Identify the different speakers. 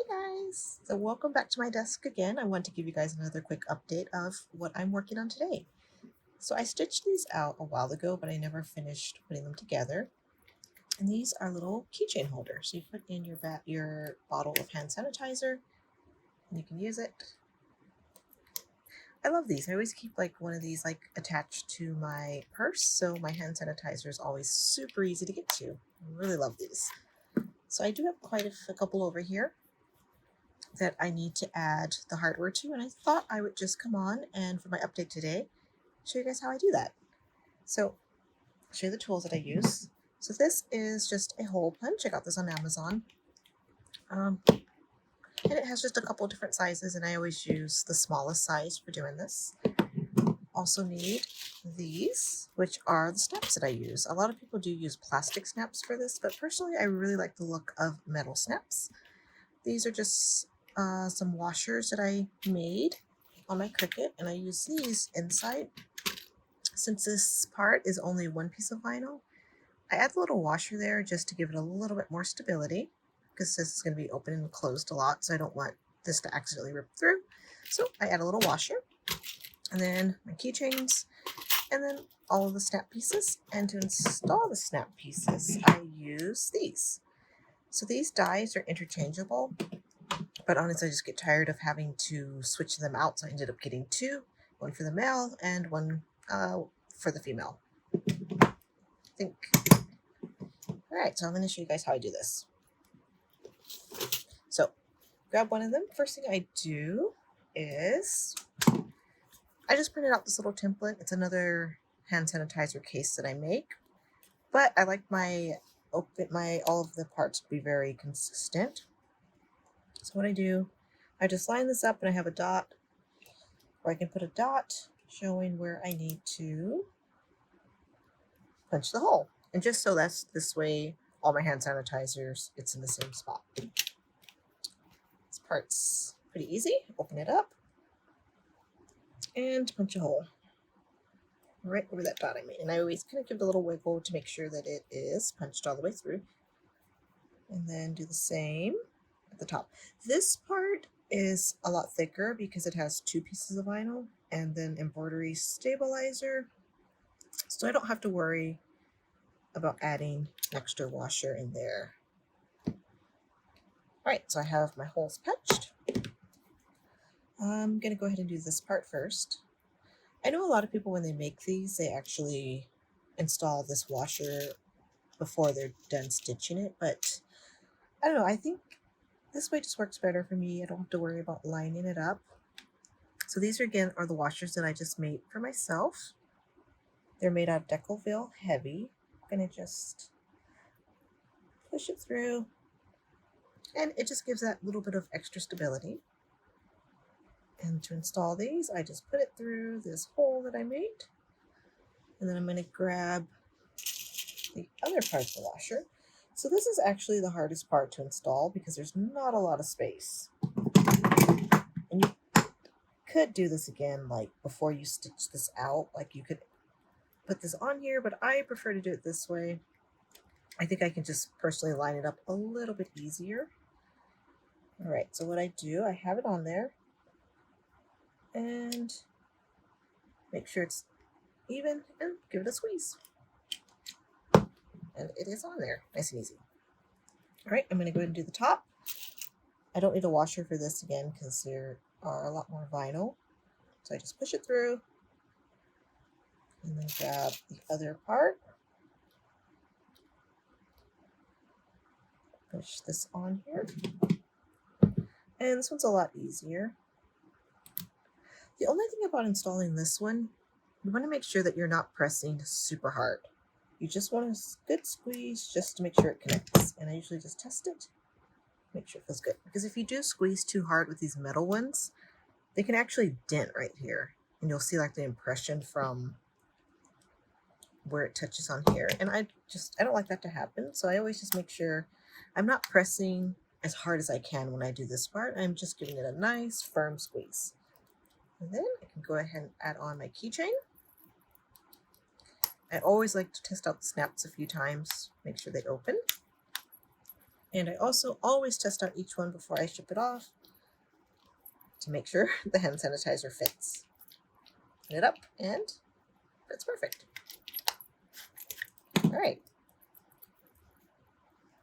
Speaker 1: Guys, so welcome back to my desk again. I want to give you guys another quick update of what I'm working on today. So I stitched these out a while ago, but I never finished putting them together. And these are little keychain holders. So you put in your bottle of hand sanitizer and you can use it. I love these. I always keep like one of these like attached to my purse, so my hand sanitizer is always super easy to get to. I really love these. So I do have quite a couple over here that I need to add the hardware to, and I thought I would just come on and for my update today show you guys how I do that. So I'll show you the tools that I use. So this is just a hole punch. I got this on Amazon, and it has just a couple different sizes, and I always use the smallest size for doing this. Also need these, which are the snaps that I use. A lot of people do use plastic snaps for this, but personally I really like the look of metal snaps. These are just some washers that I made on my Cricut, and I use these inside. Since this part is only one piece of vinyl, I add a little washer there just to give it a little bit more stability, because this is going to be open and closed a lot, so I don't want this to accidentally rip through. So I add a little washer, and then my keychains, and then all of the snap pieces. And to install the snap pieces, I use these. So these dies are interchangeable, but honestly, I just get tired of having to switch them out. So I ended up getting two, one for the male and one for the female. I think. All right, so I'm going to show you guys how I do this. So grab one of them. First thing I do is I just printed out this little template. It's another hand sanitizer case that I make, but I like all of the parts to be very consistent. So what I do, I just line this up and I have a dot, or I can put a dot showing where I need to punch the hole. And just so that's this way, all my hand sanitizers, it's in the same spot. This part's pretty easy. Open it up and punch a hole right over that dot I made. And I always kind of give it a little wiggle to make sure that it is punched all the way through. And then do the same at the top. This part is a lot thicker because it has two pieces of vinyl and then embroidery stabilizer, so I don't have to worry about adding an extra washer in there. All right, so I have my holes punched. I'm gonna go ahead and do this part first. I know a lot of people, when they make these, they actually install this washer before they're done stitching it, but I don't know, I think this way just works better for me. I don't have to worry about lining it up. So these again are the washers that I just made for myself. They're made out of Decoville Heavy. I'm gonna just push it through, and it just gives that little bit of extra stability. And to install these, I just put it through this hole that I made, and then I'm gonna grab the other part of the washer. So this is actually the hardest part to install because there's not a lot of space. And you could do this again, like before you stitch this out, like you could put this on here, but I prefer to do it this way. I think I can just personally line it up a little bit easier. All right, so what I do, I have it on there and make sure it's even and give it a squeeze. And it is on there, nice and easy. All right, I'm gonna go ahead and do the top. I don't need a washer for this again because there are a lot more vinyl. So I just push it through and then grab the other part. Push this on here. And this one's a lot easier. The only thing about installing this one, you want to make sure that you're not pressing super hard. You just want a good squeeze just to make sure it connects. And I usually just test it, make sure it feels good. Because if you do squeeze too hard with these metal ones, they can actually dent right here. And you'll see like the impression from where it touches on here. And I don't like that to happen. So I always just make sure I'm not pressing as hard as I can when I do this part. I'm just giving it a nice firm squeeze. And then I can go ahead and add on my keychain. I always like to test out the snaps a few times, make sure they open. And I also always test out each one before I ship it off to make sure the hand sanitizer fits. Open it up and it's perfect.